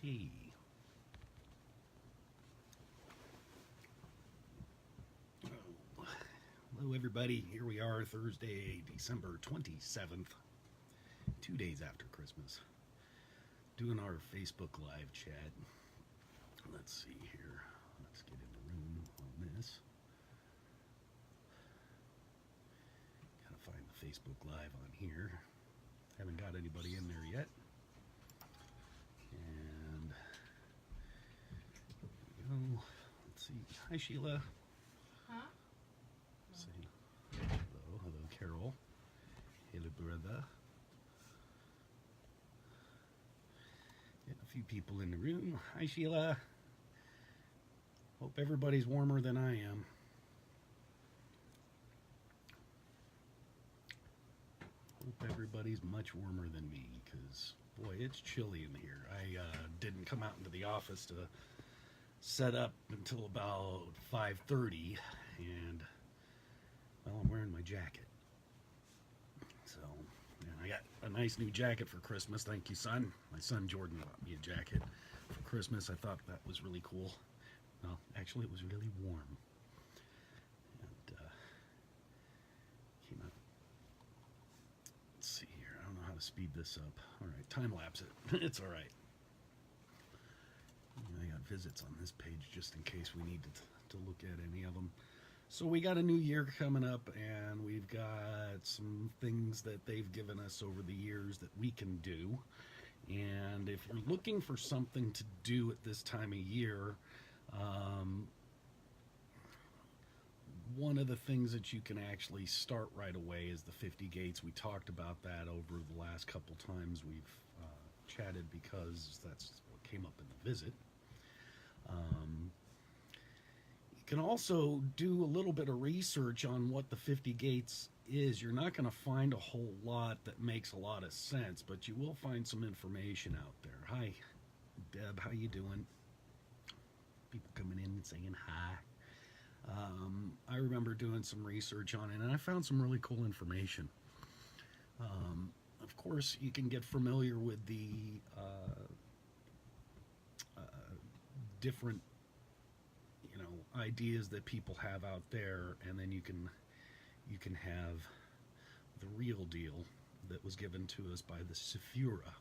Okay. Hello, everybody. Here we are, Thursday, December 27th, 2 days after Christmas, doing our Facebook Live chat. Let's see here. Let's get in the room on this. Gotta find the Facebook Live on here. Haven't got anybody in there yet. And there we go. Let's see. Hi, Sheila. Huh? Say hello, hello, Carol. Hello, brother. Getting a few people in the room. Hi, Sheila. Hope everybody's warmer than I am. Hope everybody's much warmer than me, because boy, it's chilly in here. I didn't come out into the office to set up until about 5:30, and well, I'm wearing my jacket. So, and I got a nice new jacket for Christmas. Thank you, son. My son Jordan bought me a jacket for Christmas. I thought that was really cool. Well, actually, it was really warm. And came out. Let's see here. I don't know how to speed this up. All right, time lapse it. It's all right. I got visits on this page just in case we need to look at any of them. So we got a new year coming up, and we've got some things that they've given us over the years that we can do. And if you're looking for something to do at this time of year, one of the things that you can actually start right away is the 50 gates. We talked about that over the last couple times we've chatted, because that's what came up in the visit. You can also do a little bit of research on what the 50 gates is. You're not going to find a whole lot that makes a lot of sense, but you will find some information out there. Hi, Deb, how you doing? People coming in and saying hi. I remember doing some research on it, and I found some really cool information. Of course, you can get familiar with the different ideas that people have out there, and then you can have the real deal that was given to us by the Sephora.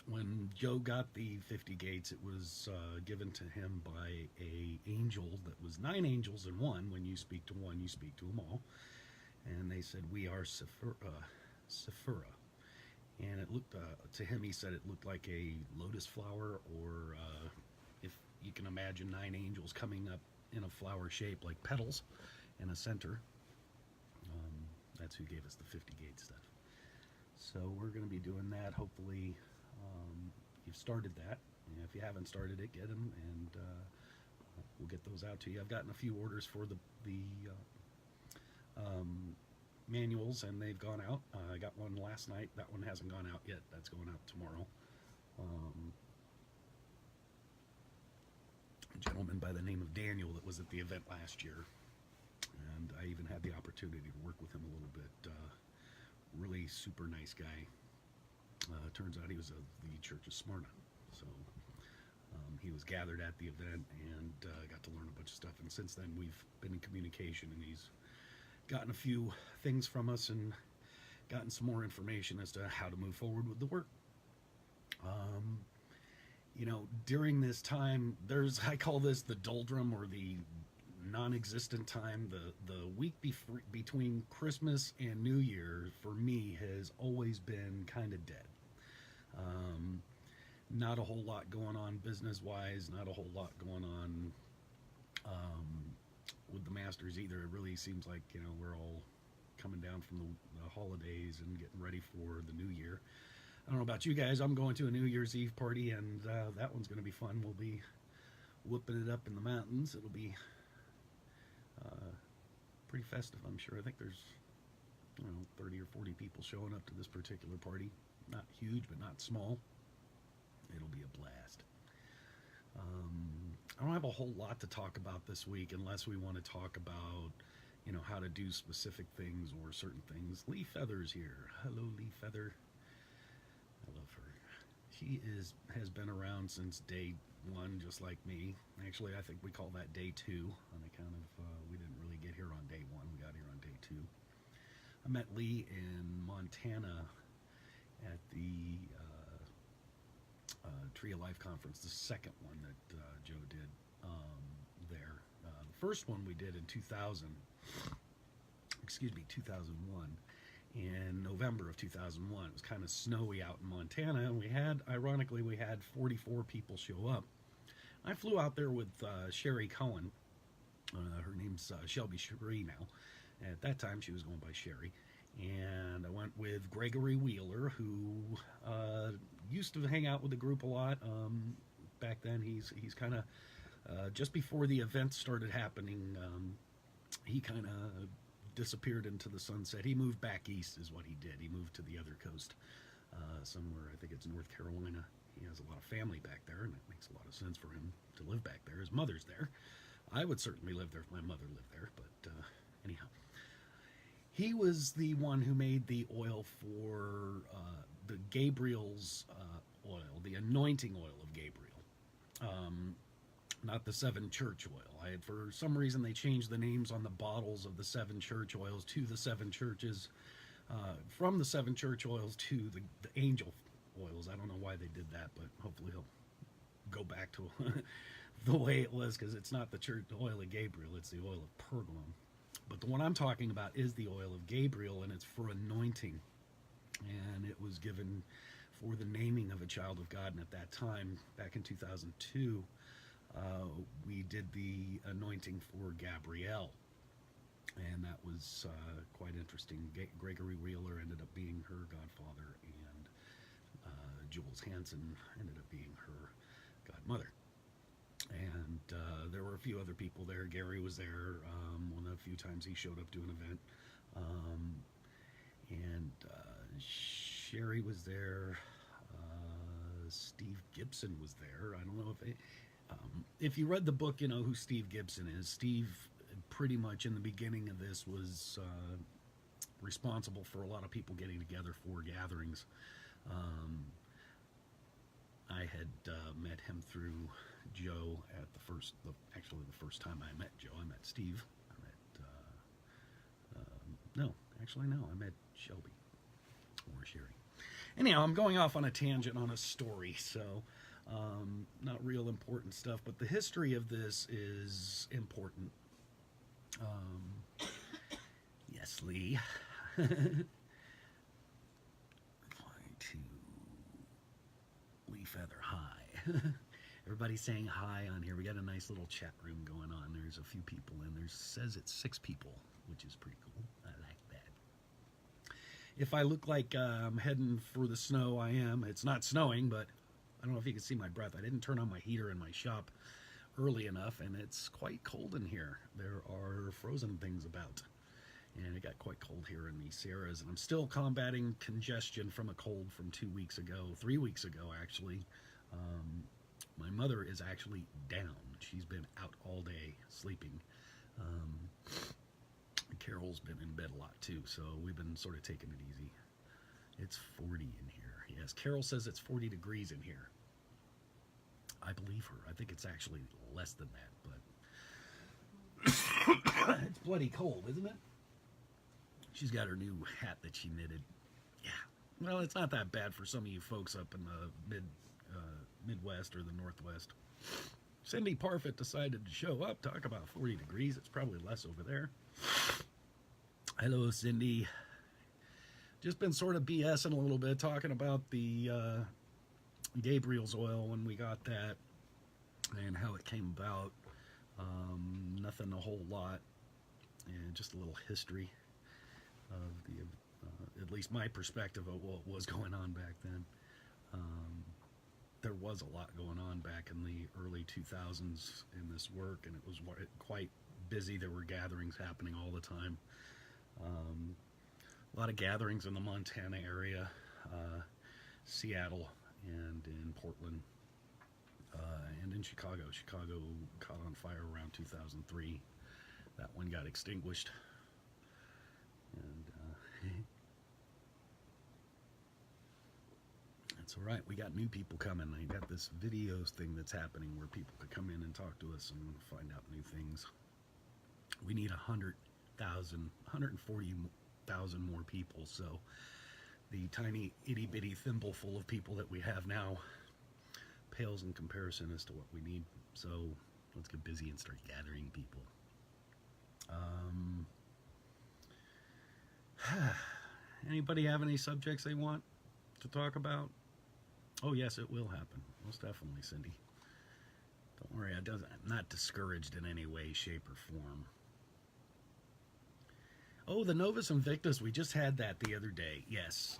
When Joe got the 50 gates, it was given to him by a angel that was 9 angels in one. When you speak to one, you speak to them all. And they said, "We are Sephora." And it looked, to him, he said it looked like a lotus flower, or if you can imagine 9 angels coming up in a flower shape like petals in a center. That's who gave us the 50 gate stuff. So we're going to be doing that. Hopefully you've started that. And if you haven't started it, get them, and we'll get those out to you. I've gotten a few orders for the manuals, and they've gone out. I got one last night. That one hasn't gone out yet. That's going out tomorrow. A gentleman by the name of Daniel that was at the event last year, and I even had the opportunity to work with him a little bit. Really super nice guy. Turns out he was of the Church of Smyrna, so he was gathered at the event and got to learn a bunch of stuff. And since then, we've been in communication, and he's gotten a few things from us and gotten some more information as to how to move forward with the work. During this time, I call this the doldrum, or the non-existent time. The week between Christmas and New Year for me has always been kind of dead. Not a whole lot going on business-wise, not a whole lot going on with the Masters either. It really seems like we're all coming down from the holidays and getting ready for the new year. I don't know about you guys. I'm going to a New Year's Eve party, and that one's going to be fun. We'll be whooping it up in the mountains. It'll be pretty festive, I'm sure. I think there's 30 or 40 people showing up to this particular party. Not huge, but not small. It'll be a blast. I don't have a whole lot to talk about this week, unless we want to talk about how to do specific things or certain things. Lee Feather's here. Hello, Lee Feather. I love her. he has been around since day one, just like me. Actually, I think we call that day two on account of we didn't really get here on day one. We got here on day two. I met Lee in Montana at the Tree of Life conference, the second one that Joe did there. The first one we did in 2001. In November of 2001. It was kind of snowy out in Montana, and we had 44 people show up. I flew out there with Sherry Cohen. Her name's Shelby Cherie now. At that time, she was going by Sherry. And I went with Gregory Wheeler, who used to hang out with the group a lot. Back then, he's kind of, just before the event started happening, he kind of disappeared into the sunset. He moved back east is what he did. He moved to the other coast, somewhere, I think it's North Carolina. He has a lot of family back there, and it makes a lot of sense for him to live back there. His mother's there. I would certainly live there if my mother lived there, but anyhow. He was the one who made the oil for the Gabriel's oil, the anointing oil of Gabriel. Not the seven church oil. For some reason, they changed the names on the bottles of the seven church oils to the seven churches, from the seven church oils to the angel oils. I don't know why they did that, but hopefully he'll go back to the way it was, because it's not the oil of Gabriel, it's the oil of Pergamum. But the one I'm talking about is the oil of Gabriel, and it's for anointing. And it was given for the naming of a child of God. And at that time, back in 2002, we did the anointing for Gabrielle, and that was quite interesting. Gregory Wheeler ended up being her godfather, and Jules Hansen ended up being her godmother. And there were a few other people there. Gary was there one of the few times he showed up to an event, and Sherry was there. Steve Gibson was there. I don't know if you read the book, you know who Steve Gibson is. Steve, pretty much in the beginning of this, was responsible for a lot of people getting together for gatherings. I had met him through Joe at the first time I met Joe. I met Steve. I met Shelby or Sherry. Anyhow, I'm going off on a tangent on a story, so not real important stuff, but the history of this is important. Yes, Lee. Flying to Lee Feather, hi. Everybody's saying hi on here. We got a nice little chat room going on. There's a few people in there. It says it's 6 people, which is pretty cool. I like that. If I look like I'm heading for the snow, I am. It's not snowing, but I don't know if you can see my breath. I didn't turn on my heater in my shop early enough, and it's quite cold in here. There are frozen things about, and it got quite cold here in the Sierras, and I'm still combating congestion from a cold from 3 weeks ago, actually. My mother is actually down. She's been out all day sleeping. Carol's been in bed a lot too, so we've been sort of taking it easy. It's 40 in here. Yes, Carol says it's 40 degrees in here. I believe her. I think it's actually less than that, but it's bloody cold, isn't it? She's got her new hat that she knitted. Yeah. Well, it's not that bad for some of you folks up in the Midwest or the Northwest. Cindy Parfit decided to show up, talk about 40 degrees. It's probably less over there. Hello, Cindy. Just been sort of BSing a little bit, talking about the Gabriel's oil when we got that and how it came about. Nothing a whole lot, and just a little history of the, at least my perspective of what was going on back then. There was a lot going on back in the early 2000s in this work, and it was quite busy. There were gatherings happening all the time. A lot of gatherings in the Montana area, Seattle, and in Portland, and in Chicago. Chicago caught on fire around 2003. That one got extinguished. And That's all right. We got new people coming. I got this videos thing that's happening where people could come in and talk to us and find out new things. We need 140,000 more people. So the tiny itty bitty thimbleful of people that we have now pales in comparison as to what we need. So let's get busy and start gathering people. Anybody have any subjects they want to talk about? Oh yes, it will happen. Most definitely, Cindy. Don't worry, I'm not discouraged in any way, shape, or form. Oh, the Novus Invictus, we just had that the other day. Yes.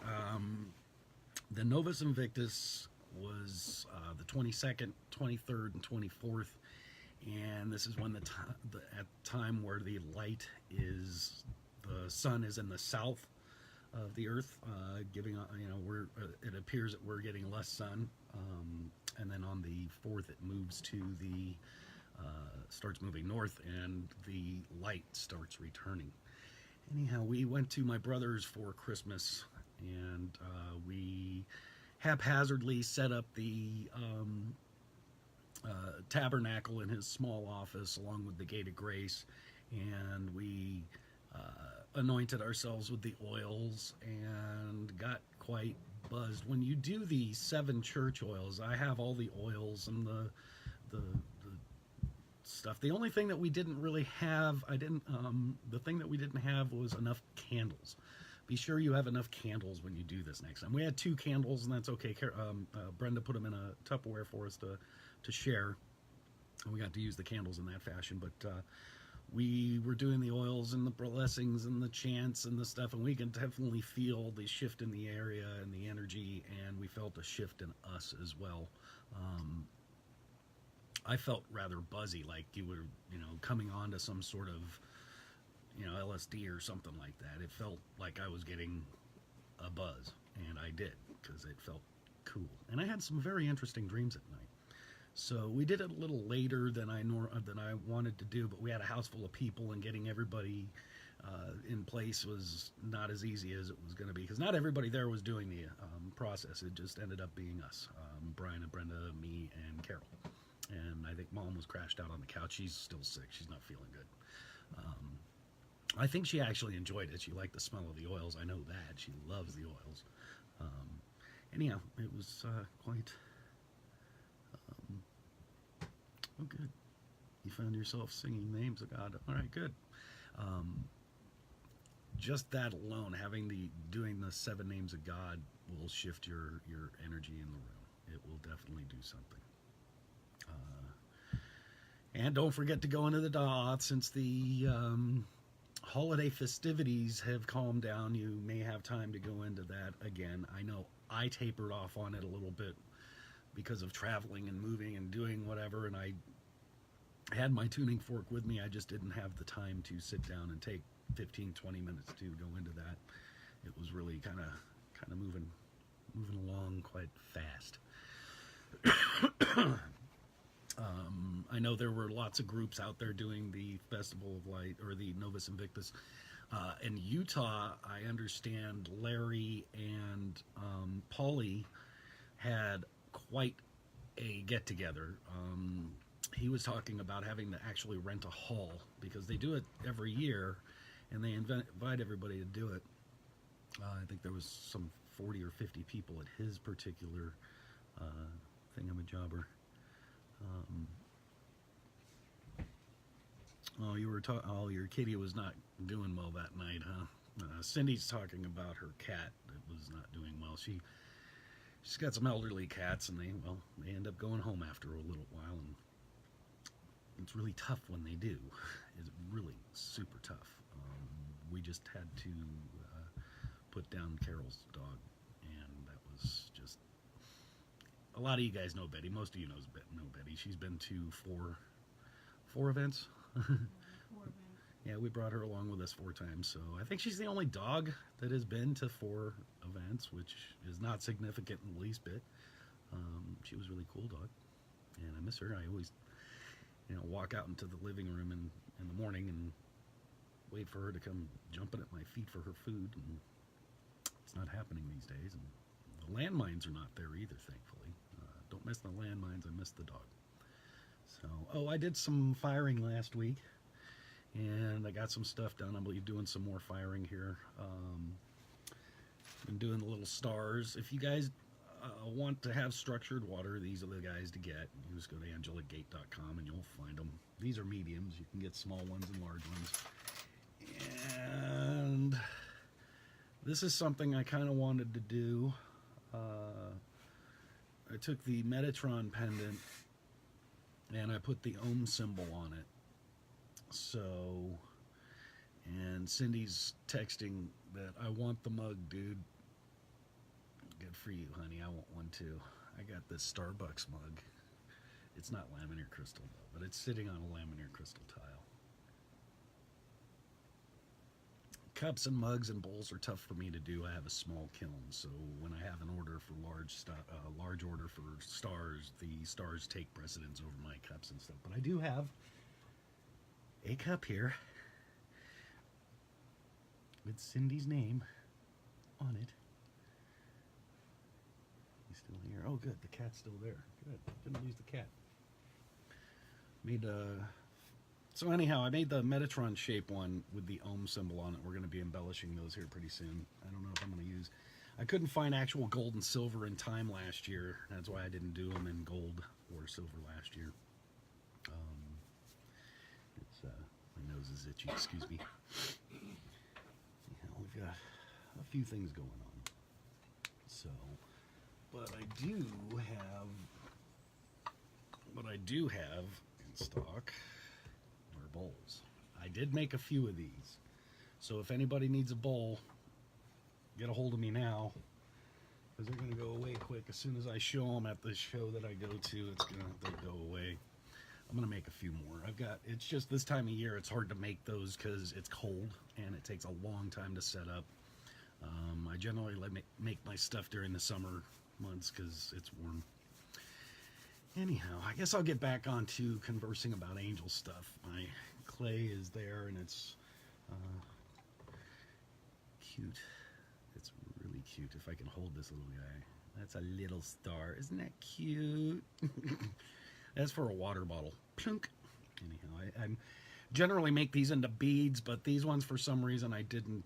The Novus Invictus was the 22nd, 23rd, and 24th. And this is when at the time where the light is, the sun is in the south of the earth, giving, it appears that we're getting less sun. And then on the 4th, it moves to starts moving north, and the light starts returning. Anyhow, we went to my brother's for Christmas, and we haphazardly set up the tabernacle in his small office along with the Gate of Grace, and we anointed ourselves with the oils and got quite buzzed. When you do the 7 church oils, I have all the oils and the stuff. The only thing that we didn't really have, the thing that we didn't have was enough candles. Be sure you have enough candles when you do this next time. We had 2 candles, and that's okay. Brenda put them in a Tupperware for us to share, and we got to use the candles in that fashion. But we were doing the oils and the blessings and the chants and the stuff, and we can definitely feel the shift in the area and the energy, and we felt a shift in us as well. I felt rather buzzy, like you were, coming on to some sort of, LSD or something like that. It felt like I was getting a buzz, and I did, because it felt cool. And I had some very interesting dreams at night. So we did it a little later than I wanted to do, but we had a house full of people, and getting everybody in place was not as easy as it was going to be, because not everybody there was doing the process. It just ended up being us, Brian and Brenda, me, and Carol. And I think Mom was crashed out on the couch. She's still sick. She's not feeling good. I think she actually enjoyed it. She liked the smell of the oils. I know that. She loves the oils. Anyhow, it was quite... oh, good. You found yourself singing names of God. All right, good. Just that alone, doing the 7 names of God will shift your energy in the room. It will definitely do something. And don't forget to go into the Da'at. Since the holiday festivities have calmed down, you may have time to go into that again. I know I tapered off on it a little bit because of traveling and moving and doing whatever, and I had my tuning fork with me. I just didn't have the time to sit down and take 15-20 minutes to go into that. It was really kind of moving along quite fast. I know there were lots of groups out there doing the Festival of Light, or the Novus Invictus. In Utah, I understand Larry and Paulie had quite a get-together. He was talking about having to actually rent a hall, because they do it every year, and they invite everybody to do it. I think there was some 40 or 50 people at his particular thingamajobber. Your kitty was not doing well that night, huh? Cindy's talking about her cat that was not doing well. She's got some elderly cats, and they end up going home after a little while, and it's really tough when they do. It's really super tough. We just had to put down Carol's dog, and that was just... A lot of you guys know Betty. Most of you know Betty. She's been to four events. 4 events. Yeah, we brought her along with us 4 times. So I think she's the only dog that has been to 4 events, which is not significant in the least bit. She was a really cool dog, and I miss her. I always, walk out into the living room in the morning and wait for her to come jumping at my feet for her food, and it's not happening these days. And the landmines are not there either, thankfully. Don't miss the landmines, I miss the dog. So, oh, I did some firing last week, and I got some stuff done. I'm doing some more firing here. Been doing the little stars. If you guys want to have structured water, these are the guys to get. You just go to angelicgate.com and you'll find them. These are mediums. You can get small ones and large ones. And this is something I kind of wanted to do. I took the Metatron pendant and I put the ohm symbol on it. So, and Cindy's texting that I want the mug, dude. Good for you, honey. I want one too. I got this Starbucks mug. It's not laminaire crystal though, but it's sitting on a laminaire crystal tile. Cups and mugs and bowls are tough for me to do. I have a small kiln, so when I have an order for large order for stars, the stars take precedence over my cups and stuff. But I do have a cup here with Cindy's name on it. He's still here. Oh, good. The cat's still there. Good. Didn't lose the cat. So anyhow, I made the Metatron shape one with the ohm symbol on it. We're going to be embellishing those here pretty soon. I don't know if I'm going to use... I couldn't find actual gold and silver in time last year. That's why I didn't do them in gold or silver last year. My nose is itchy, excuse me. Yeah, we've got a few things going on. So, but I do have in stock are bowls. I did make a few of these. So if anybody needs a bowl, get a hold of me now, because they're going to go away quick. As soon as I show them at the show that I go to, they'll go away. I'm going to make a few more. It's just this time of year, it's hard to make those because it's cold and it takes a long time to set up. I generally make my stuff during the summer months because it's warm. Anyhow, I guess I'll get back onto conversing about angel stuff. My clay is there and it's cute. It's really cute. If I can hold this little guy. That's a little star. Isn't that cute? That's for a water bottle. Plunk. Anyhow, I generally make these into beads, but these ones, for some reason, I didn't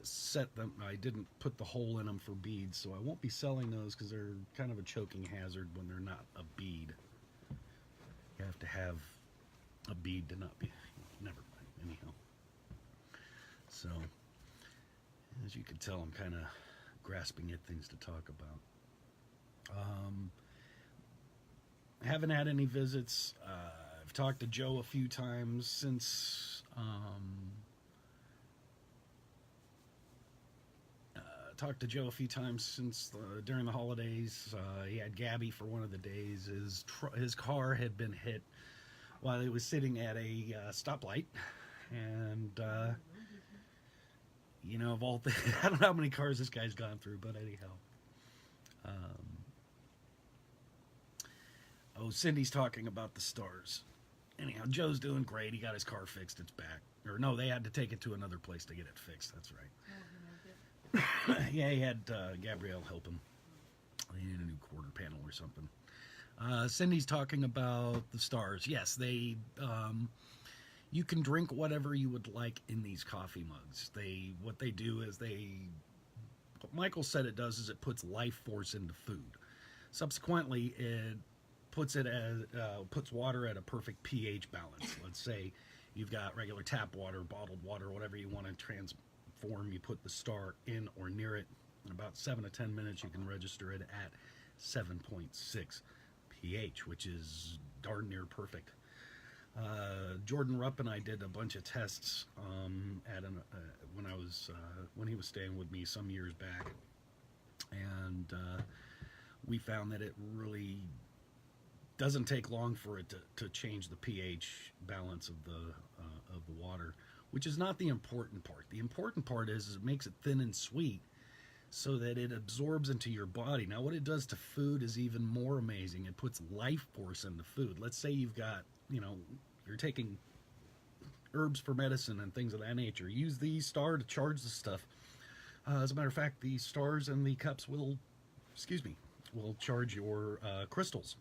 set them. I didn't put the hole in them for beads, so I won't be selling those because they're kind of a choking hazard when they're not a bead. You have to have a bead to not be. Never mind. Anyhow, so as you can tell, I'm kind of grasping at things to talk about. Haven't had any visits. I've talked to Joe a few times since during the holidays. He had Gabby for one of the days. His car had been hit while he was sitting at a stoplight, and of all things, I don't know how many cars this guy's gone through, but anyhow. Cindy's talking about the stars. Anyhow, Joe's doing great. He got his car fixed. It's back. Or no, they had to take it to another place to get it fixed. That's right. Yeah, he had Gabrielle help him. They needed a new quarter panel or something. Cindy's talking about the stars. Yes, you can drink whatever you would like in these coffee mugs. What they do is what Michael said it does is it puts life force into food. Subsequently, it puts water at a perfect pH balance. Let's say you've got regular tap water, bottled water, whatever you want to transform. You put the star in or near it. In about 7 to 10 minutes, you can register it at 7.6 pH, which is darn near perfect. Jordan Rupp and I did a bunch of tests when he was staying with me some years back, and we found that it really doesn't take long for it to change the pH balance of the water, which is not the important part. The important part is it makes it thin and sweet so that it absorbs into your body. Now, what it does to food is even more amazing. It puts life force into food. Let's say you've got, you're taking herbs for medicine and things of that nature. Use the star to charge the stuff. As a matter of fact, the stars and the cups will excuse me, will charge your crystals.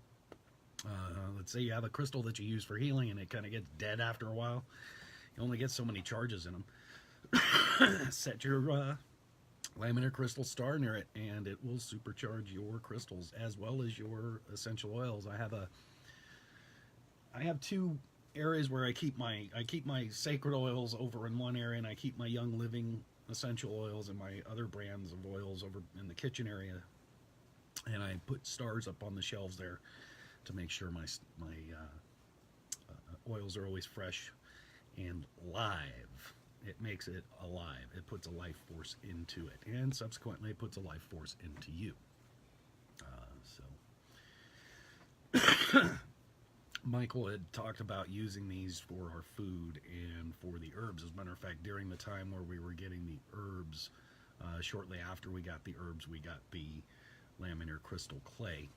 Let's say you have a crystal that you use for healing and it kind of gets dead after a while. You only get so many charges in them. Set your laminar crystal star near it, and it will supercharge your crystals as well as your essential oils. I have two areas where I keep my sacred oils over in one area, and I keep my Young Living essential oils and my other brands of oils over in the kitchen area. And I put stars up on the shelves there to make sure my oils are always fresh and live. It makes it alive. It puts a life force into it, and subsequently it puts a life force into you. Michael had talked about using these for our food and for the herbs. As a matter of fact, during the time where we were getting the herbs, shortly after we got the herbs, we got the laminar crystal clay,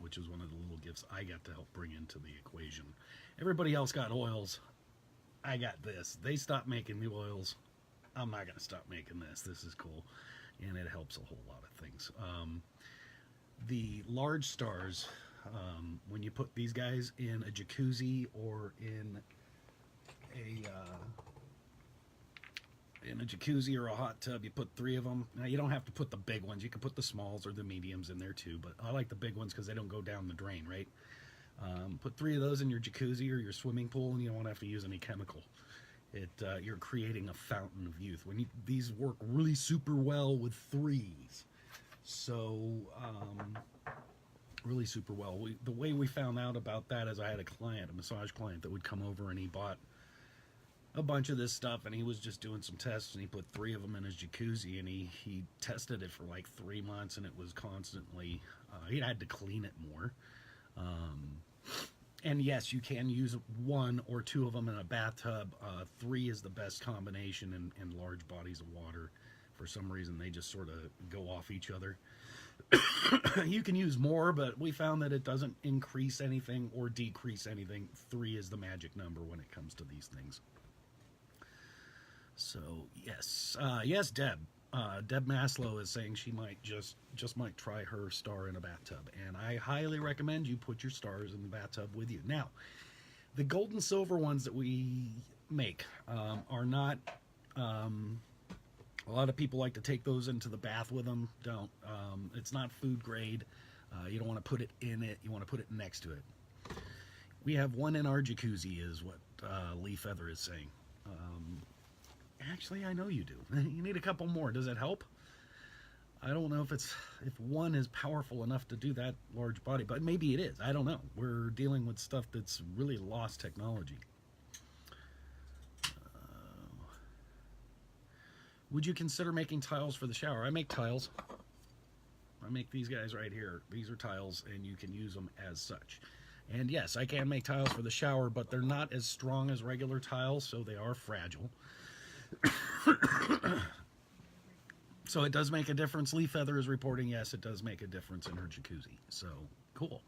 which is one of the little gifts I got to help bring into the equation. Everybody else got oils. I got this. They stopped making the oils. I'm not going to stop making this. This is cool, and it helps a whole lot of things. The large stars, when you put these guys in a jacuzzi or in a jacuzzi or a hot tub, you put 3 of them. Now, you don't have to put the big ones. You can put the smalls or the mediums in there too, but I like the big ones because they don't go down the drain, right? Put 3 of those in your jacuzzi or your swimming pool, and you don't have to use any chemical. You're creating a fountain of youth. These work really super well with 3s. So, really super well. The way we found out about that is I had a massage client that would come over, and he bought a bunch of this stuff, and he was just doing some tests, and he put 3 of them in his jacuzzi, and he tested it for like 3 months, and it was constantly, he had to clean it more. And yes, you can use 1 or 2 of them in a bathtub. 3 is the best combination in large bodies of water. For some reason, they just sort of go off each other. You can use more, but we found that it doesn't increase anything or decrease anything. 3 is the magic number when it comes to these things. So, yes. Yes, Deb. Deb Maslow is saying she might just might try her star in a bathtub, and I highly recommend you put your stars in the bathtub with you. Now, the gold and silver ones that we make are not. A lot of people like to take those into the bath with them. Don't. It's not food grade. You don't want to put it in it. You want to put it next to it. We have 1 in our jacuzzi, is what Lee Feather is saying. Actually, I know you do. You need a couple more. Does it help? I don't know if 1 is powerful enough to do that large body, but maybe it is. I don't know. We're dealing with stuff that's really lost technology. Would you consider making tiles for the shower? I make tiles. I make these guys right here. These are tiles, and you can use them as such. And yes, I can make tiles for the shower, but they're not as strong as regular tiles, so they are fragile. So it does make a difference. Lee Feather is reporting, yes, it does make a difference in her jacuzzi. So, cool.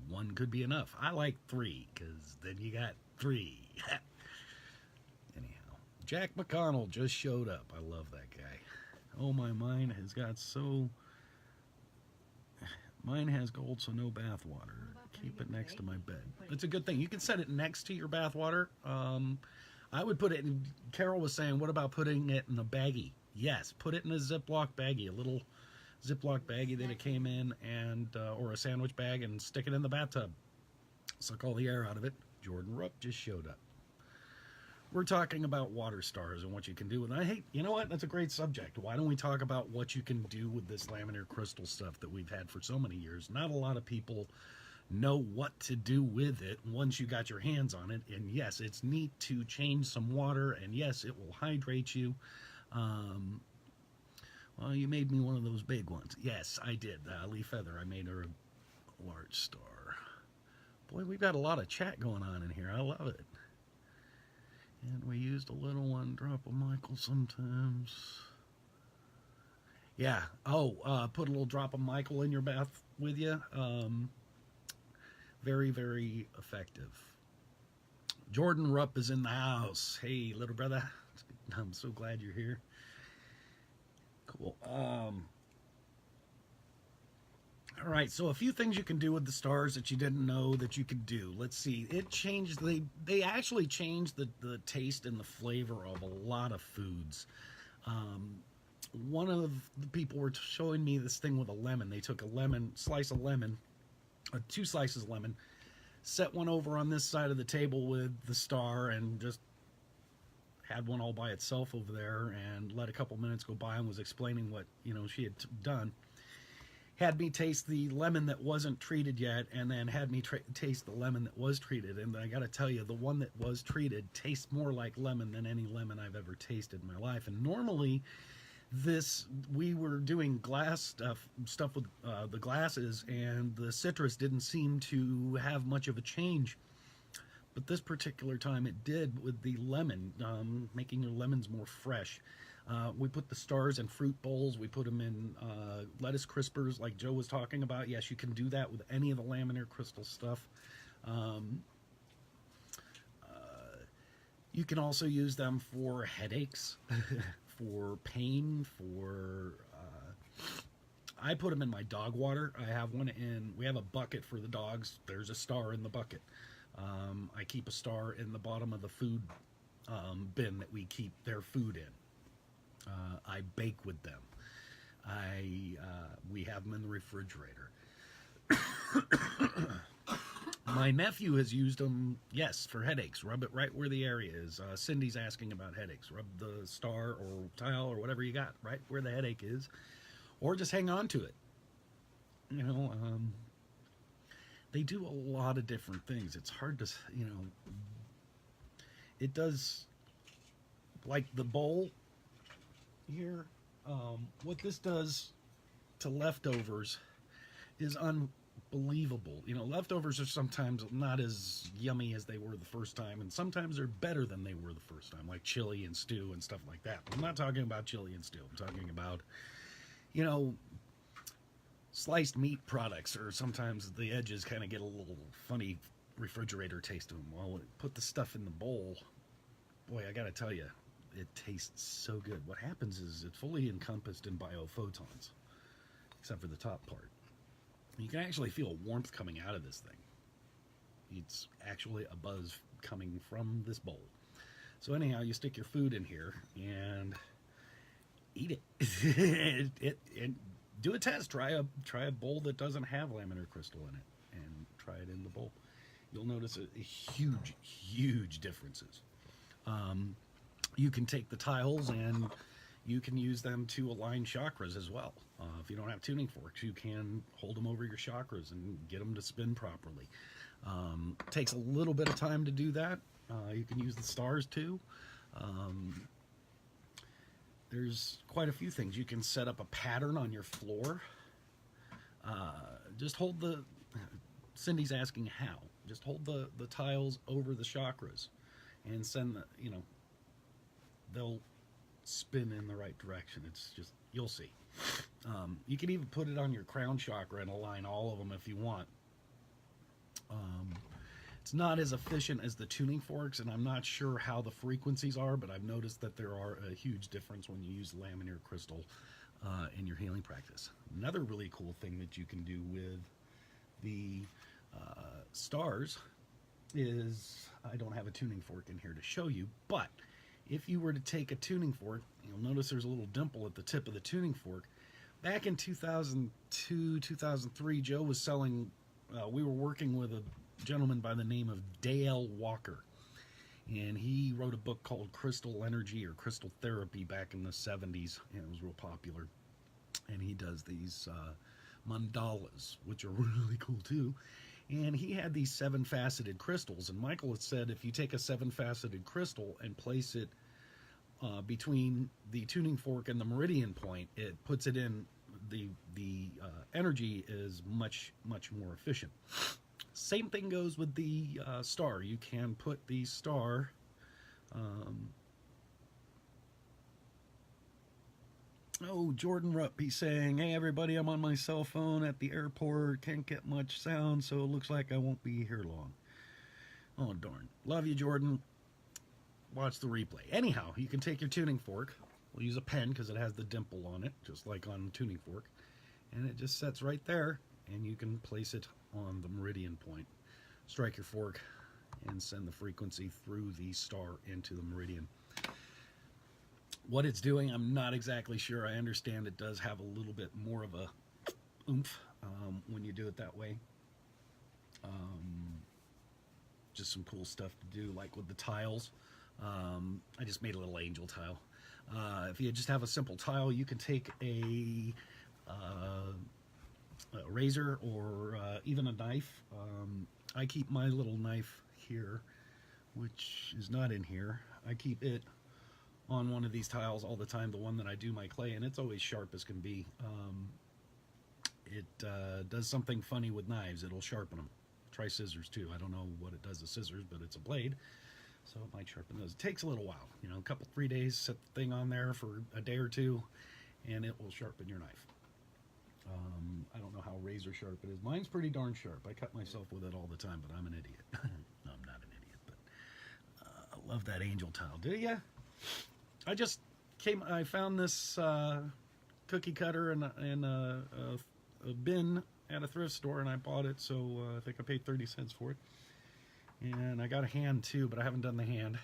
1 could be enough. I like 3, because then you got 3. Anyhow, Jack McConnell just showed up. I love that guy. Oh, my mind has got so... Mine has gold, so no bath water. Keep it next to my bed. It's a good thing. You can set it next to your bath water. I would put it in, Carol was saying, what about putting it in a baggie? Yes, put it in a Ziploc baggie, a little Ziploc baggie that it came in, and or a sandwich bag, and stick it in the bathtub. Suck all the air out of it. Jordan Rupp just showed up. We're talking about water stars and what you can do with them. You know what? That's a great subject. Why don't we talk about what you can do with this laminar crystal stuff that we've had for so many years? Not a lot of people know what to do with it once you got your hands on it. And yes, it's neat to change some water, and yes, it will hydrate you. Well, you made me one of those big ones. Yes, I did. Lee Feather, I made her a large star. Boy, we've got a lot of chat going on in here. I love it. And we used a little one, drop of Michael sometimes. Yeah. Oh, put a little drop of Michael in your bath with you. Very, very effective. Jordan Rupp is in the house. Hey, little brother. I'm so glad you're here. Cool. All right, so a few things you can do with the stars that you didn't know that you could do. Let's see. It changed, they actually changed the taste and the flavor of a lot of foods. Um, One of the people were showing me this thing with a lemon. They took a lemon, slice of lemon, two slices of lemon, set one over on this side of the table with the star, and just had one all by itself over there, and let a couple minutes go by and was explaining what she had done. Had me taste the lemon that wasn't treated yet, and then had me taste the lemon that was treated. And I got to tell you, the one that was treated tastes more like lemon than any lemon I've ever tasted in my life. And normally, we were doing glass stuff with the glasses, and the citrus didn't seem to have much of a change. But this particular time it did with the lemon, making your lemons more fresh. We put the stars in fruit bowls. We put them in lettuce crispers like Joe was talking about. Yes, you can do that with any of the laminar crystal stuff. You can also use them for headaches, for pain, for... I put them in my dog water. We have a bucket for the dogs. There's a star in the bucket. I keep a star in the bottom of the food bin that we keep their food in. I bake with them. We have them in the refrigerator. My nephew has used them, yes, for headaches. Rub it right where the area is. Cindy's asking about headaches. Rub the star or tile or whatever you got right where the headache is, or just hang on to it. They do a lot of different things. It's hard to, it does, like the bowl here, what this does to leftovers is unbelievable. Leftovers are sometimes not as yummy as they were the first time, and sometimes they're better than they were the first time, like chili and stew and stuff like that. I'm not talking about chili and stew. I'm talking about, sliced meat products, or sometimes the edges kind of get a little funny refrigerator taste to them. Well, put the stuff in the bowl. Boy, I gotta tell you, it tastes so good. What happens is it's fully encompassed in biophotons, except for the top part. You can actually feel warmth coming out of this thing. It's actually a buzz coming from this bowl. So anyhow, you stick your food in here and eat it. Do a test. Try a bowl that doesn't have laminar crystal in it, and try it in the bowl. You'll notice a huge differences. You can take the tiles and you can use them to align chakras as well. If you don't have tuning forks, you can hold them over your chakras and get them to spin properly. Takes a little bit of time to do that. You can use the stars too. There's quite a few things. You can set up a pattern on your floor. Just hold Cindy's asking how. Just hold the tiles over the chakras and send they'll spin in the right direction. It's just, you'll see. You can even put it on your crown chakra and align all of them if you want. It's not as efficient as the tuning forks, and I'm not sure how the frequencies are, but I've noticed that there are a huge difference when you use laminar crystal in your healing practice. Another really cool thing that you can do with the stars is, I don't have a tuning fork in here to show you, but if you were to take a tuning fork, you'll notice there's a little dimple at the tip of the tuning fork. Back in 2002, 2003, Joe was selling, we were working with a gentleman by the name of Dale Walker, and he wrote a book called Crystal Energy or Crystal Therapy back in the 70s, and it was real popular. And he does these mandalas, which are really cool too. And he had these 7-faceted crystals, and Michael had said if you take a 7-faceted crystal and place it between the tuning fork and the meridian point, it puts it in, the energy is much more efficient. Same thing goes with the star. You can put the star Jordan Rupp, he's saying, hey everybody, I'm on my cell phone at the airport, can't get much sound, so it looks like I won't be here long. Oh darn. Love you, Jordan. Watch the replay. Anyhow, you can take your tuning fork. We'll use a pen because it has the dimple on it, just like on the tuning fork. And it just sets right there. and you can place it on the meridian point. Strike your fork and send the frequency through the star into the meridian. What it's doing, I'm not exactly sure. I understand it does have a little bit more of a oomph when you do it that way. Just some cool stuff to do, like with the tiles. I just made a little angel tile. If you just have a simple tile, you can take a razor or even a knife. I keep my little knife here, which is not in here. I keep it on one of these tiles all the time, the one that I do my clay, and it's always sharp as can be. It does something funny with knives. It'll sharpen them. Try scissors too. I don't know what it does to scissors, but it's a blade, so it might sharpen those. It takes a little while, you know, a couple, 3 days. Set the thing on there for a day or two, and it will sharpen your knife. I don't know how razor sharp it is. Mine's pretty darn sharp. I cut myself with it all the time, but I'm an idiot. No, I'm not an idiot, but I love that angel tile. Do ya? I found this cookie cutter in a bin at a thrift store, and I bought it, so I think I paid 30 cents for it. And I got a hand too, but I haven't done the hand.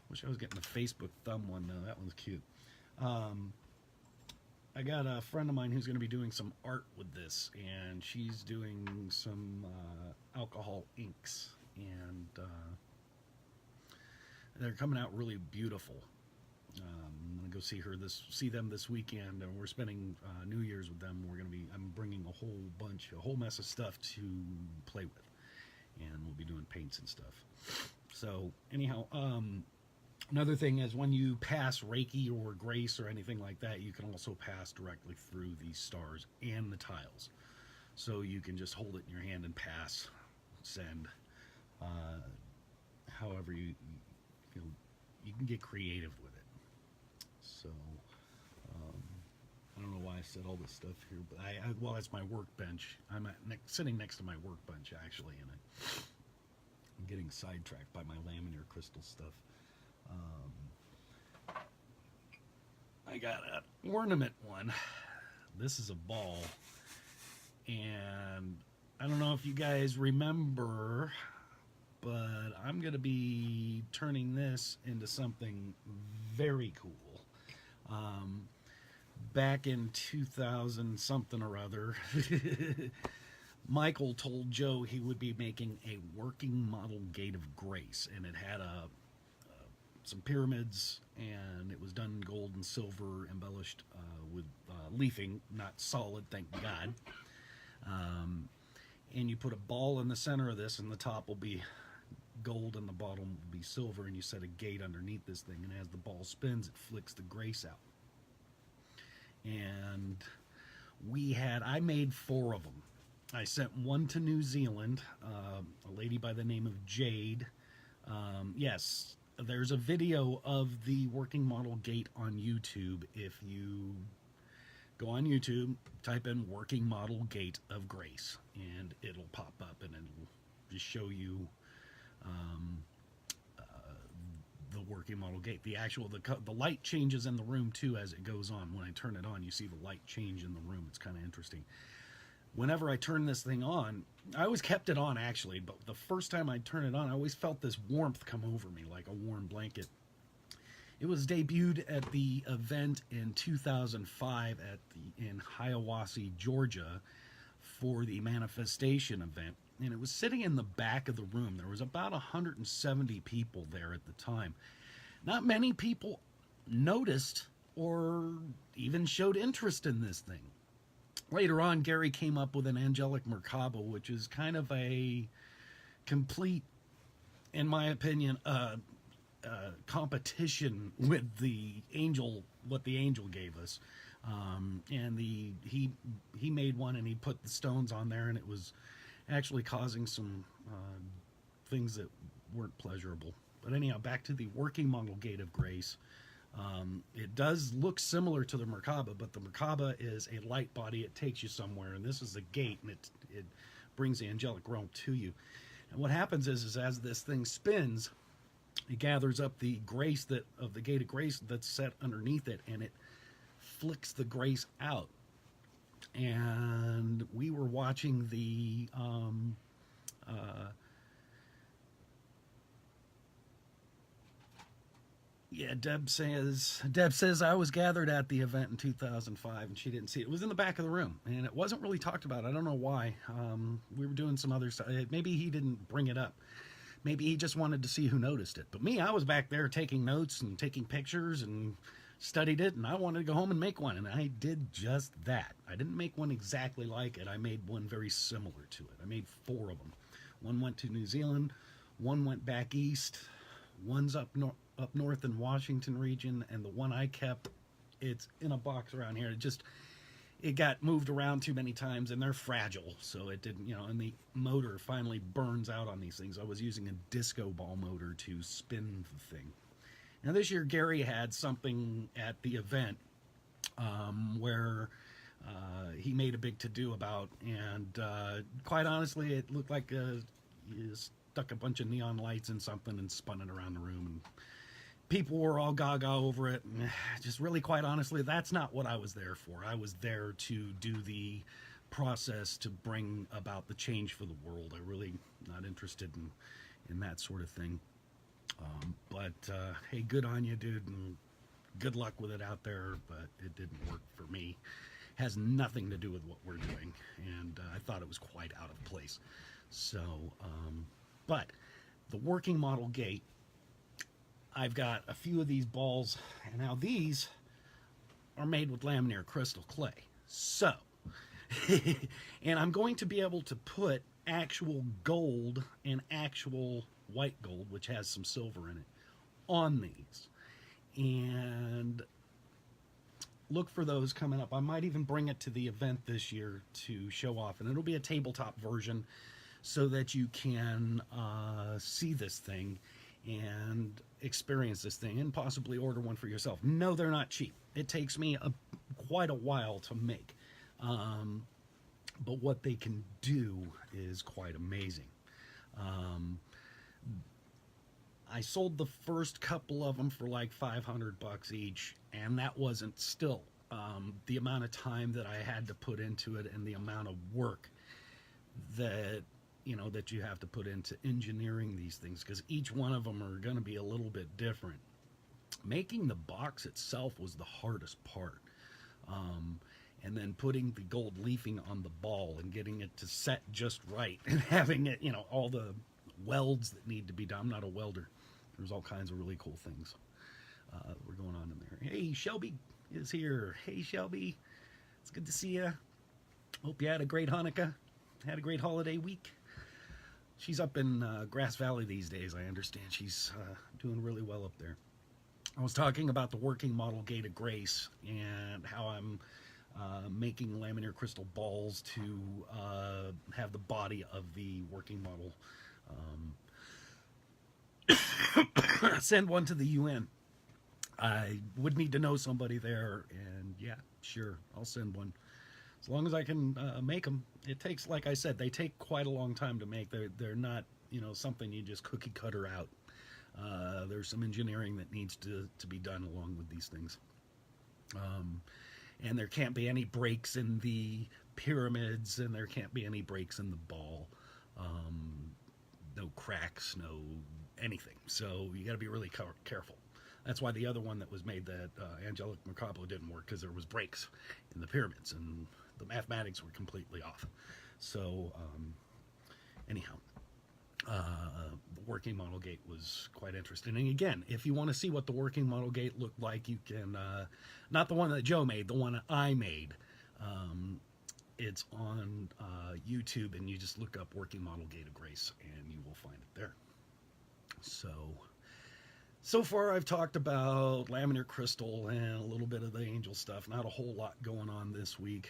Wish I was getting the Facebook thumb one though. That one's cute. I got a friend of mine who's going to be doing some art with this, and she's doing some alcohol inks, and they're coming out really beautiful. I'm gonna go see them this weekend, and we're spending New Year's with them. I'm bringing a whole mess of stuff to play with, and we'll be doing paints and stuff. So anyhow, another thing is when you pass Reiki or Grace or anything like that, you can also pass directly through these stars and the tiles. So you can just hold it in your hand and pass, send, however you feel. You can get creative with it. So, I don't know why I said all this stuff here, but well, it's my workbench. I'm sitting next to my workbench, actually, and I'm getting sidetracked by my laminar crystal stuff. I got an ornament one. This is a ball, and I don't know if you guys remember, but I'm going to be turning this into something very cool. Back in 2000 something or other, Michael told Joe he would be making a working model Gate of Grace, and it had some pyramids, and it was done in gold and silver, embellished with leafing, not solid, thank God. And you put a ball in the center of this, and the top will be gold and the bottom will be silver, and you set a gate underneath this thing, and as the ball spins, it flicks the grace out. And I made 4 of them. I sent one to New Zealand, a lady by the name of Jade. Yes, there's a video of the working model gate on YouTube. If you go on YouTube, type in working model Gate of Grace, and it'll pop up, and it'll just show you the working model gate. The light changes in the room too as it goes on. When I turn it on, you see the light change in the room. It's kind of interesting. Whenever I turn this thing on, I always kept it on actually, but the first time I turn it on, I always felt this warmth come over me like a warm blanket. It was debuted at the event in 2005 in Hiawassee, Georgia, for the manifestation event, and it was sitting in the back of the room. There was about 170 people there at the time. Not many people noticed or even showed interest in this thing. Later on, Gary came up with an angelic Merkaba, which is kind of a complete, in my opinion, competition with what the angel gave us. And he made one, and he put the stones on there, and it was actually causing some things that weren't pleasurable. But anyhow, back to the working model Gate of Grace. It does look similar to the Merkaba, but the Merkaba is a light body. It takes you somewhere, and this is a gate, and it brings the angelic realm to you. And what happens is as this thing spins, it gathers up the grace of the Gate of Grace that's set underneath it, and it flicks the grace out. And and we were watching the yeah, Deb says I was gathered at the event in 2005 and she didn't see it. It was in the back of the room and it wasn't really talked about. I don't know why. We were doing some other stuff. Maybe he didn't bring it up. Maybe he just wanted to see who noticed it. But me, I was back there taking notes and taking pictures and studied it, and I wanted to go home and make one, and I did just that. I didn't make one exactly like it. I made one very similar to it. I made 4 of them. One went to New Zealand, one went back east, one's up north in Washington region, and the one I kept, it's in a box around here. It got moved around too many times, and they're fragile, so it didn't, and the motor finally burns out on these things. I was using a disco ball motor to spin the thing. Now this year Gary had something at the event where he made a big to-do about, and quite honestly it looked like he stuck a bunch of neon lights in something and spun it around the room, and people were all gaga over it, and just really quite honestly that's not what I was there for. I was there to do the process to bring about the change for the world. I really not interested in that sort of thing. But hey, good on you, dude, and good luck with it out there, but it didn't work for me. Has nothing to do with what we're doing, and I thought it was quite out of place. So, but the working model gate, I've got a few of these balls, and now these are made with laminar crystal clay. So, and I'm going to be able to put actual gold and actual white gold, which has some silver in it, on these. And look for those coming up. I might even bring it to the event this year to show off, and it'll be a tabletop version so that you can see this thing and experience this thing and possibly order one for yourself. No, they're not cheap. It takes me quite a while to make. But what they can do is quite amazing. I sold the first couple of them for like $500 each, and that wasn't still the amount of time that I had to put into it and the amount of work that that you have to put into engineering these things, because each one of them are going to be a little bit different. Making the box itself was the hardest part, and then putting the gold leafing on the ball and getting it to set just right and having it, all the welds that need to be done. I'm not a welder. There's all kinds of really cool things we're going on in there. Hey, Shelby is here. Hey, Shelby. It's good to see you. Hope you had a great Hanukkah. Had a great holiday week. She's up in Grass Valley these days, I understand. She's doing really well up there. I was talking about the working model Gate of Grace and how I'm making laminar crystal balls to have the body of the working model. Send one to the UN. I would need to know somebody there, and yeah, sure, I'll send one. As long as I can make them. It takes, like I said, they take quite a long time to make. They're not, something you just cookie cutter out. There's some engineering that needs to be done along with these things. And there can't be any breaks in the pyramids, and there can't be any breaks in the ball. No cracks, no anything. So you got to be really careful. That's why the other one that was made, that Angelic Mercaplo, didn't work, because there was breaks in the pyramids and the mathematics were completely off. So anyhow, the working model gate was quite interesting. And again, if you want to see what the working model gate looked like, you can, not the one that Joe made, the one I made. It's on YouTube, and you just look up Working Model Gate of Grace and you will find it there. So far I've talked about laminar crystal and a little bit of the angel stuff. Not a whole lot going on this week.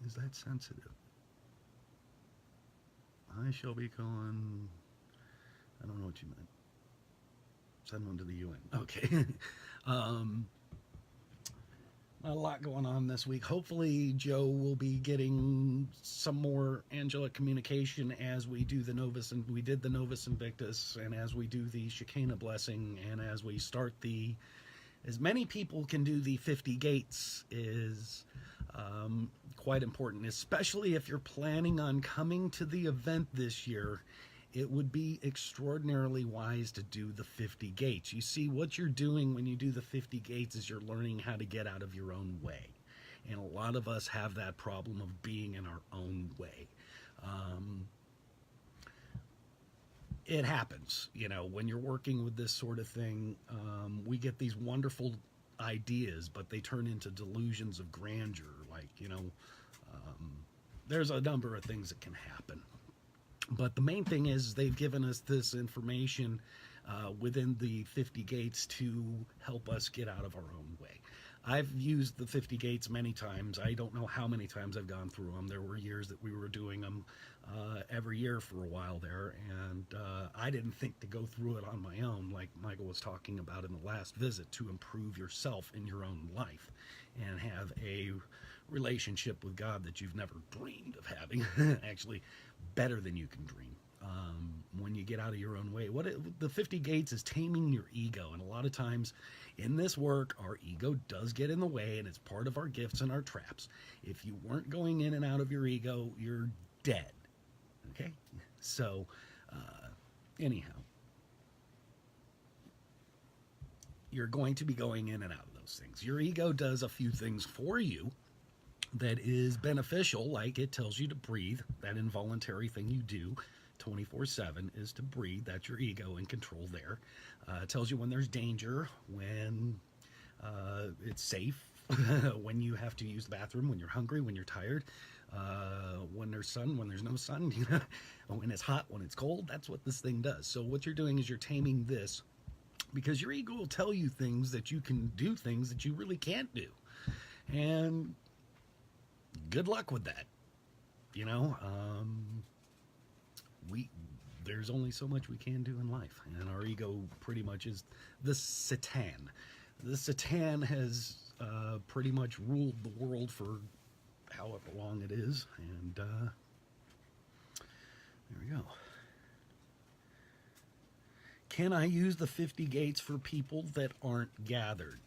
Is that sensitive? I shall be going... I don't know what you meant. Send one to the UN. Okay. Not a lot going on this week. Hopefully Joe will be getting some more angelic communication as we do the Novus, and we did the Novus Invictus, and as we do the Shekinah blessing, and as we start as many people can do the 50 gates is Quite important, especially if you're planning on coming to the event this year. It would be extraordinarily wise to do the 50 gates. You see, what you're doing when you do the 50 gates is you're learning how to get out of your own way. And a lot of us have that problem of being in our own way. It happens, when you're working with this sort of thing. We get these wonderful ideas, but they turn into delusions of grandeur. There's a number of things that can happen. But the main thing is they've given us this information within the 50 gates to help us get out of our own way. I've used the 50 gates many times. I don't know how many times I've gone through them. There were years that we were doing them every year for a while there, and I didn't think to go through it on my own, like Michael was talking about in the last visit, to improve yourself in your own life and have a relationship with God that you've never dreamed of having, actually better than you can dream. When you get out of your own way, the 50 gates is taming your ego, and a lot of times in this work, our ego does get in the way, and it's part of our gifts and our traps. If you weren't going in and out of your ego, you're dead. Okay, so anyhow, you're going to be going in and out of those things. Your ego does a few things for you that is beneficial, like it tells you to breathe. That involuntary thing you do 24/7 is to breathe. That's your ego in control there. It tells you when there's danger, when it's safe, when you have to use the bathroom, when you're hungry, when you're tired, when there's sun, when there's no sun, when it's hot, when it's cold. That's what this thing does. So what you're doing is you're taming this, because your ego will tell you things that you can do, things that you really can't do. And good luck with that. There's only so much we can do in life, and our ego pretty much is the Satan. The Satan has pretty much ruled the world for however long it is, and there we go. Can I use the 50 gates for people that aren't gathered?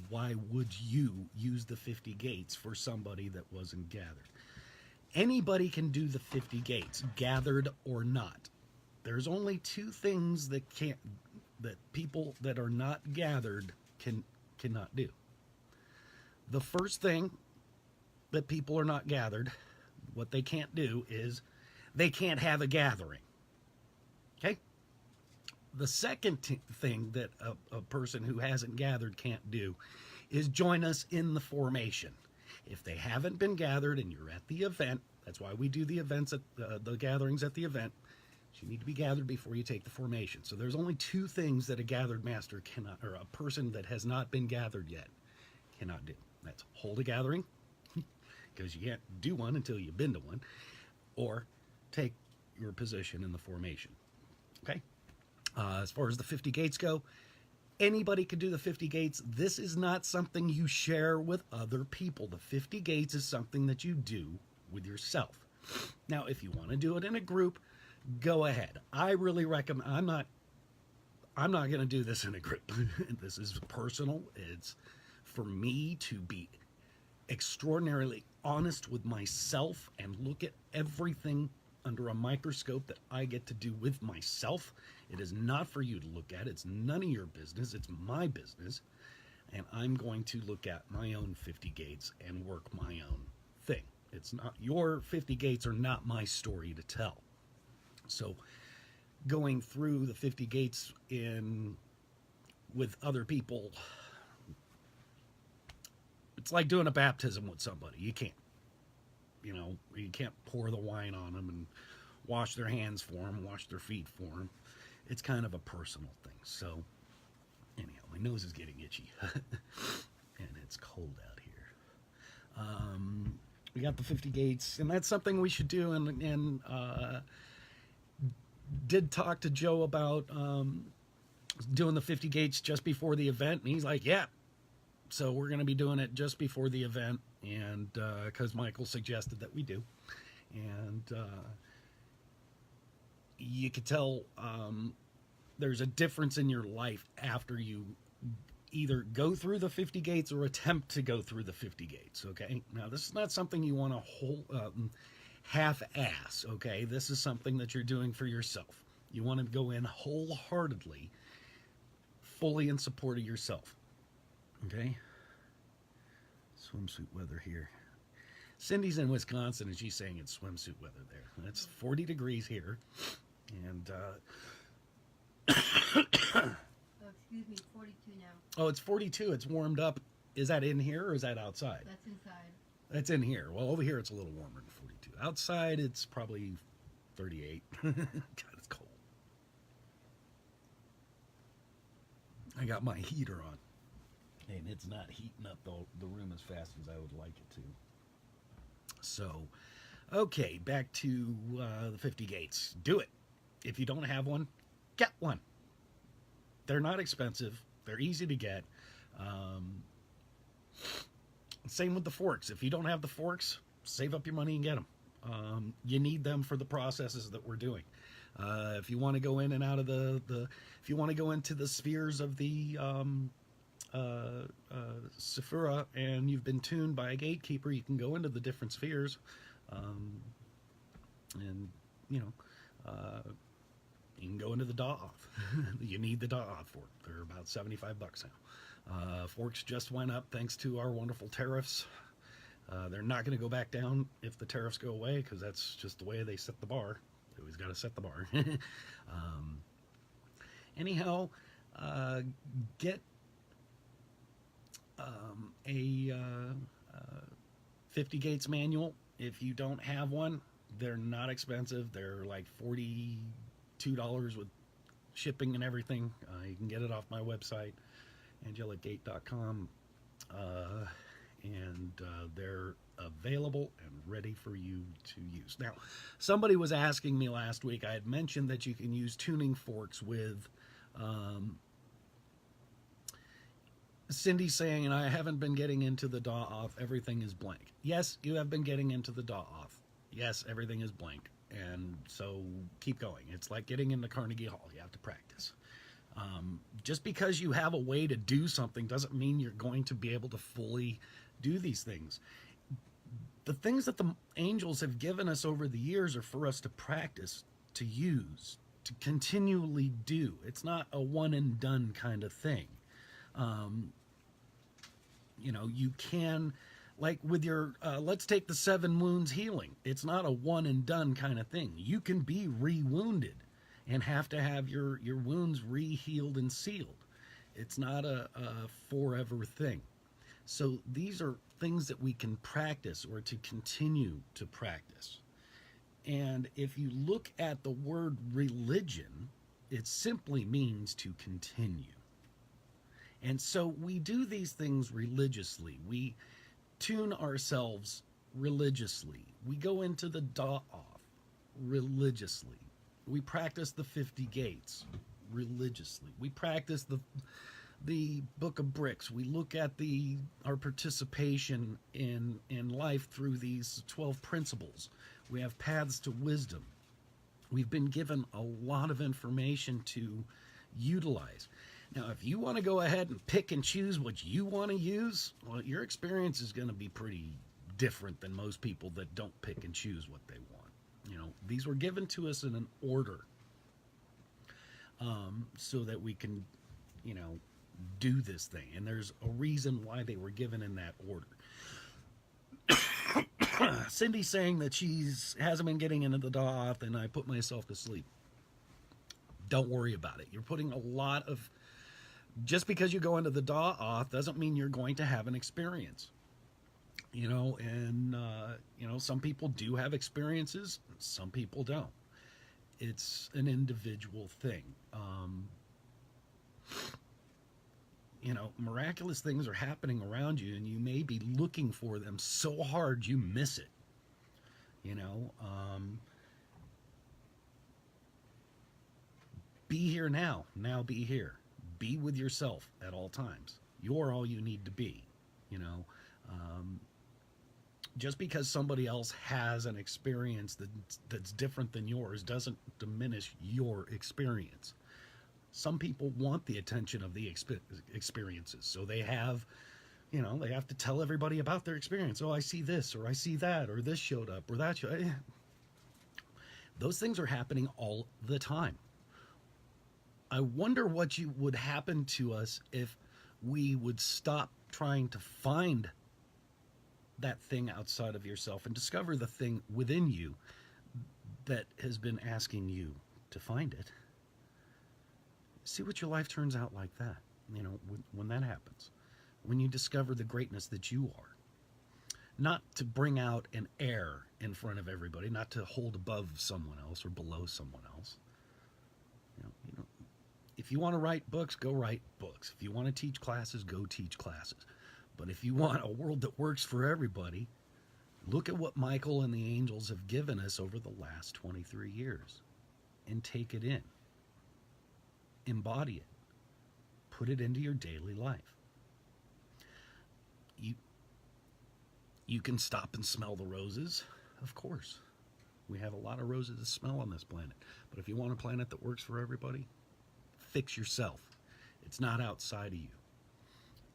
Why would you use the 50 gates for somebody that wasn't gathered? Anybody can do the 50 gates, gathered or not. There's only two things that people that are not gathered cannot do. The first thing that people are not gathered, what they can't do is they can't have a gathering. Okay? The second thing that a person who hasn't gathered can't do is join us in the formation. If they haven't been gathered and you're at the event, that's why we do the events at the gatherings at the event. You need to be gathered before you take the formation. So there's only two things that a gathered master cannot, or a person that has not been gathered yet cannot do. That's hold a gathering, because you can't do one until you've been to one, or take your position in the formation. Okay? As far as the 50 gates go, anybody can do the 50 gates. This is not something you share with other people. The 50 gates is something that you do with yourself. Now, if you want to do it in a group, go ahead. I really recommend. I'm not going to do this in a group. This is personal. It's for me to be extraordinarily honest with myself and look at everything under a microscope that I get to do with myself. It is not for you to look at. It's none of your business. It's my business. And I'm going to look at my own 50 gates and work my own thing. It's not your 50 gates are not my story to tell. So going through the 50 gates with other people, it's like doing a baptism with somebody. You can't. You can't pour the wine on them and wash their hands for them, wash their feet for them. It's kind of a personal thing. So, anyhow, my nose is getting itchy. And it's cold out here. We got the 50 gates, and that's something we should do. And did talk to Joe about doing the 50 gates just before the event. And he's like, yeah. So we're going to be doing it just before the event, and because Michael suggested that we do. And you could tell there's a difference in your life after you either go through the 50 gates or attempt to go through the 50 gates. Okay, now this is not something you want to half-ass. Okay, this is something that you're doing for yourself. You want to go in wholeheartedly, fully in support of yourself. Okay, swimsuit weather here. Cindy's in Wisconsin and she's saying it's swimsuit weather there. It's 40 degrees here, and Oh, excuse me, 42 now. oh, it's 42. It's warmed up. Is that in here or is that outside? That's inside. That's in here. Well, over here it's a little warmer than 42. Outside it's probably 38. God, it's cold. I got my heater on, and it's not heating up the room as fast as I would like it to. So, okay, back to the 50 gates. Do it. If you don't have one, get one. They're not expensive. They're easy to get. Same with the forks. If you don't have the forks, save up your money and get them. You need them for the processes that we're doing. If you want to go in and out of if you want to go into the spheres of the Sephira and you've been tuned by a gatekeeper, you can go into the different spheres, and you can go into the Da'oth. You need the Da'oth fork. They're about $75 now. Forks just went up thanks to our wonderful tariffs. They're not going to go back down if the tariffs go away, because that's just the way they set the bar. They always got to set the bar. Anyhow, get a 50 Gates manual. If you don't have one, they're not expensive. They're like $42 with shipping and everything. You can get it off my website, angelicgate.com, and they're available and ready for you to use. Now, somebody was asking me last week, I had mentioned that you can use tuning forks with Cindy saying, and I haven't been getting into the Da'oth, everything is blank. Yes, you have been getting into the Da'oth. Yes, everything is blank. And so keep going. It's like getting into Carnegie Hall. You have to practice. Just because you have a way to do something doesn't mean you're going to be able to fully do these things. The things that the angels have given us over the years are for us to practice, to use, to continually do. It's not a one and done kind of thing. You can, like with your, let's take the 7 wounds healing. It's not a one and done kind of thing. You can be re-wounded and have to have your wounds re-healed and sealed. It's not a forever thing. So these are things that we can practice or to continue to practice. And if you look at the word religion, it simply means to continue. And so we do these things religiously. We tune ourselves religiously. We go into the Da'oth religiously. We practice the 50 gates religiously. We practice the Book of Bricks. We look at our participation in life through these 12 principles. We have paths to wisdom. We've been given a lot of information to utilize. Now, if you want to go ahead and pick and choose what you want to use, well, your experience is going to be pretty different than most people that don't pick and choose what they want. These were given to us in an order, so that we can, do this thing. And there's a reason why they were given in that order. Cindy's saying that hasn't been getting into the Da'oth and I put myself to sleep. Don't worry about it. You're putting a lot of... Just because you go into the Da'oth doesn't mean you're going to have an experience. Some people do have experiences, some people don't. It's an individual thing. Miraculous things are happening around you, and you may be looking for them so hard you miss it. Be here now. Now be here. Be with yourself at all times. You're all you need to be. Just because somebody else has an experience that's different than yours doesn't diminish your experience. Some people want the attention of the experiences, so they have, they have to tell everybody about their experience. Oh, I see this, or I see that, or this showed up, or that showed. Those things are happening all the time. I wonder what would happen to us if we would stop trying to find that thing outside of yourself and discover the thing within you that has been asking you to find it. See what your life turns out like that, when that happens. When you discover the greatness that you are. Not to bring out an air in front of everybody, not to hold above someone else or below someone else. If you want to write books, go write books. If you want to teach classes, go teach classes. But if you want a world that works for everybody, look at what Michael and the angels have given us over the last 23 years and take it in. Embody it. Put it into your daily life. You can stop and smell the roses, of course. We have a lot of roses to smell on this planet. But if you want a planet that works for everybody, fix yourself. It's not outside of you.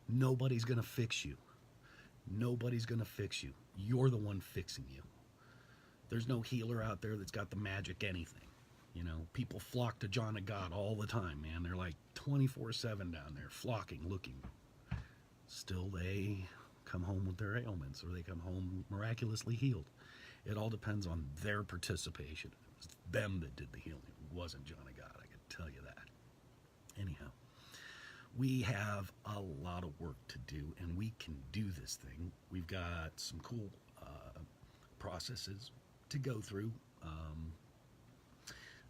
Nobody's going to fix you. Nobody's going to fix you. You're the one fixing you. There's no healer out there that's got the magic anything. People flock to John of God all the time, man. They're like 24/7 down there, flocking, looking. Still, they come home with their ailments, or they come home miraculously healed. It all depends on their participation. It was them that did the healing. It wasn't John of God, I can tell you that. Anyhow, we have a lot of work to do, and we can do this thing. We've got some cool processes to go through.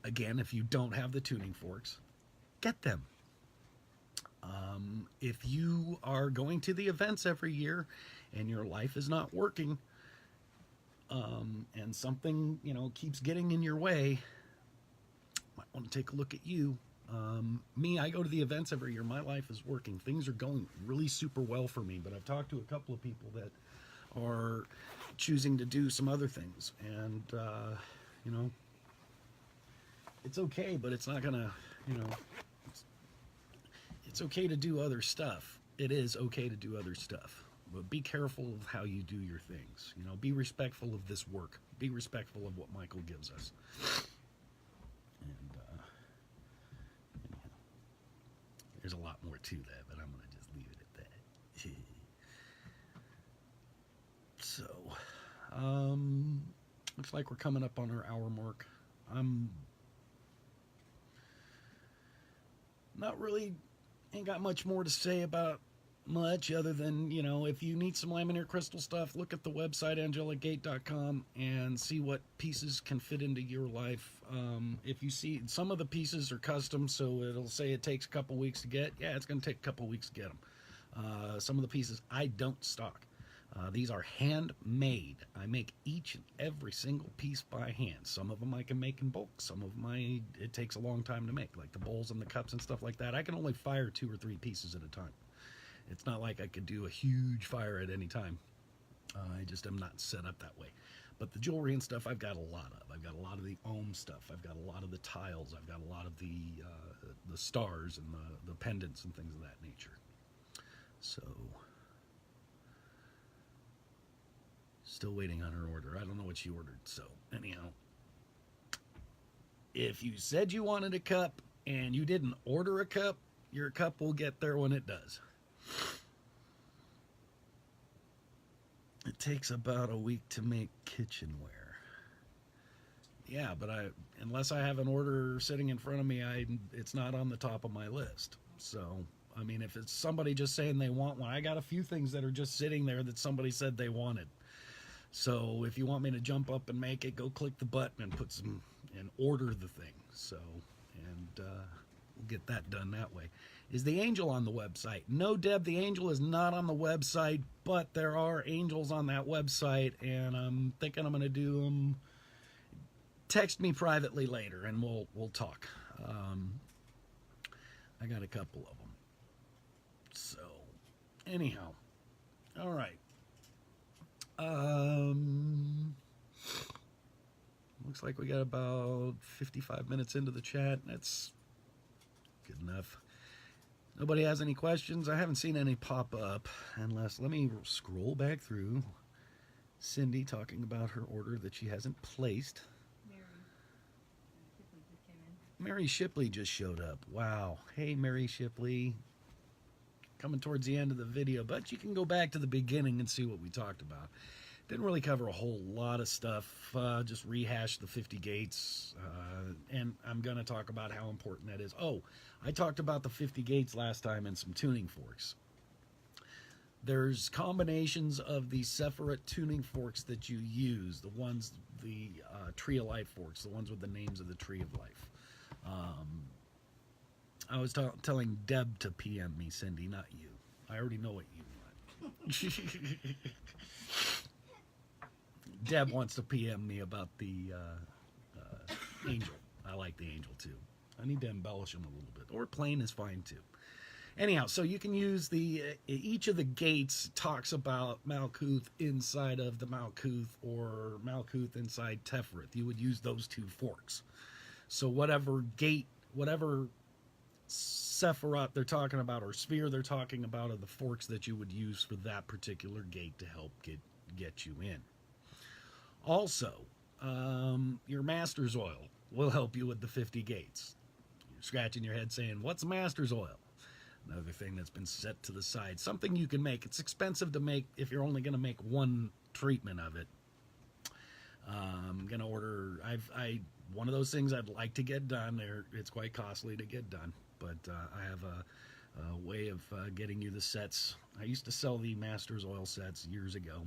Again, if you don't have the tuning forks, get them. If you are going to the events every year and your life is not working, and something, keeps getting in your way, might want to take a look at you. Me, I go to the events every year. My life is working. Things are going really super well for me, but I've talked to a couple of people that are choosing to do some other things. And, it's okay, but it's not gonna, it's okay to do other stuff. It is okay to do other stuff, but be careful of how you do your things. Be respectful of this work. Be respectful of what Michael gives us. And anyhow, there's a lot more to that, but I'm gonna just leave it at that. So, looks like we're coming up on our hour mark. I'm not really, ain't got much more to say about much other than, if you need some laminaire crystal stuff, look at the website angelicgate.com and see what pieces can fit into your life. If you see some of the pieces are custom, so it'll say it takes a couple weeks to get. Yeah, it's going to take a couple weeks to get them. Some of the pieces I don't stock. These are handmade. I make each and every single piece by hand. Some of them I can make in bulk. Some of them it takes a long time to make, like the bowls and the cups and stuff like that. I can only fire 2 or 3 pieces at a time. It's not like I could do a huge fire at any time. I just am not set up that way. But the jewelry and stuff I've got a lot of. I've got a lot of the ohm stuff. I've got a lot of the tiles. I've got a lot of the stars and the pendants and things of that nature. So, still waiting on her order. I don't know what she ordered. So, anyhow, if you said you wanted a cup and you didn't order a cup, your cup will get there when it does. It takes about a week to make kitchenware. Yeah, but unless I have an order sitting in front of me, it's not on the top of my list. So, I mean, if it's somebody just saying they want one, I got a few things that are just sitting there that somebody said they wanted. So if you want me to jump up and make it, go click the button and order the thing. So, and we'll get that done that way. Is the angel on the website? No, Deb, the angel is not on the website, but there are angels on that website, and I'm thinking I'm going to do them. Text me privately later, and we'll talk. I got a couple of them. So, anyhow, all right. Looks like we got about 55 minutes into the chat. That's Good enough. Nobody has any questions. I haven't seen any pop up unless, let me scroll back through. Cindy talking about her order that she hasn't placed. Mary Shipley just came in. Mary Shipley just showed up. Wow. Hey, Mary Shipley. Coming towards the end of the video, but you can go back to the beginning and see what we talked about. Didn't really cover a whole lot of stuff. Just rehashed the 50 gates. And I'm going to talk about how important that is. Oh, I talked about the 50 gates last time and some tuning forks. There's combinations of the Sephiroth tuning forks that you use. The ones, the Tree of Life forks, the ones with the names of the Tree of Life. I was telling Deb to PM me, Cindy, not you. I already know what you want. Deb wants to PM me about the Angel. I like the Angel too. I need to embellish them a little bit. Or plain is fine too. Anyhow, so you can use the, each of the gates talks about Malkuth inside of the Malkuth or Malkuth inside Tefrith. You would use those two forks. So whatever gate, whatever Sephiroth they're talking about or sphere they're talking about are the forks that you would use for that particular gate to help get you in. Also, your Master's Oil will help you with the 50 gates. You're scratching your head saying, what's Master's Oil? Another thing that's been set to the side. Something you can make. It's expensive to make if you're only going to make one treatment of it. I'm going to order, one of those things I'd like to get done. It's quite costly to get done, but I have a way of getting you the sets. I used to sell the Master's Oil sets years ago.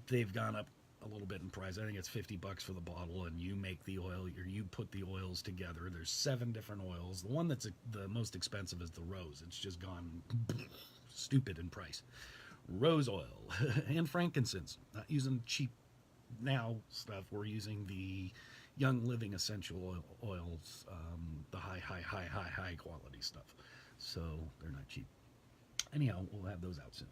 They've gone up a little bit in price. I think it's $50 for the bottle, and you make the oil, or you put the oils together. There's 7 different oils. The one that's the most expensive is the rose. It's just gone stupid in price. Rose oil and frankincense. Not using cheap now stuff. We're using the Young Living essential oils, the high quality stuff. So they're not cheap. Anyhow, we'll have those out soon.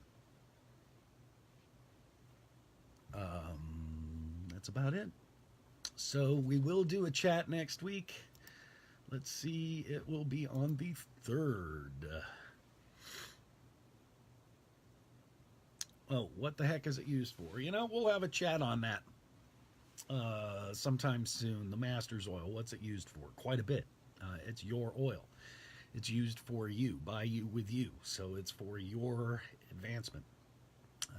That's about it. So we will do a chat next week. Let's see, it will be on the 3rd. Oh, what the heck is it used for? You know, we'll have a chat on that sometime soon. The Master's Oil, what's it used for? Quite a bit. It's your oil. It's used for you, by you, with you. So it's for your advancement.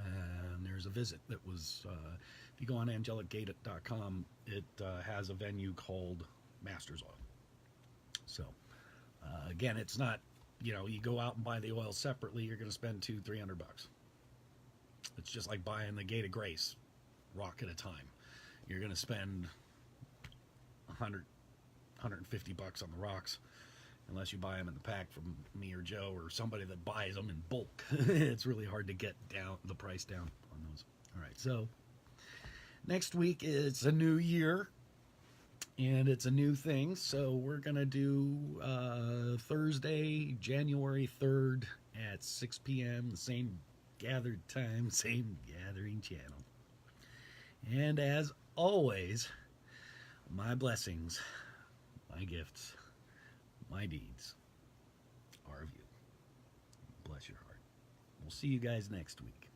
And there's a visit that was, if you go on angelicgate.com, it has a venue called Master's Oil. So, again, it's not, you know, you go out and buy the oil separately, you're going to spend $200-300. It's just like buying the Gate of Grace, rock at a time. You're going to spend $100-150 on the rocks, unless you buy them in the pack from me or Joe or somebody that buys them in bulk. It's really hard to get down the price down on those. All right, so next week it's a new year, and it's a new thing. So we're going to do Thursday, January 3rd at 6 p.m., the same gathered time, same gathering channel. And as always, my blessings, my gifts, my deeds are of you. Bless your heart. We'll see you guys next week.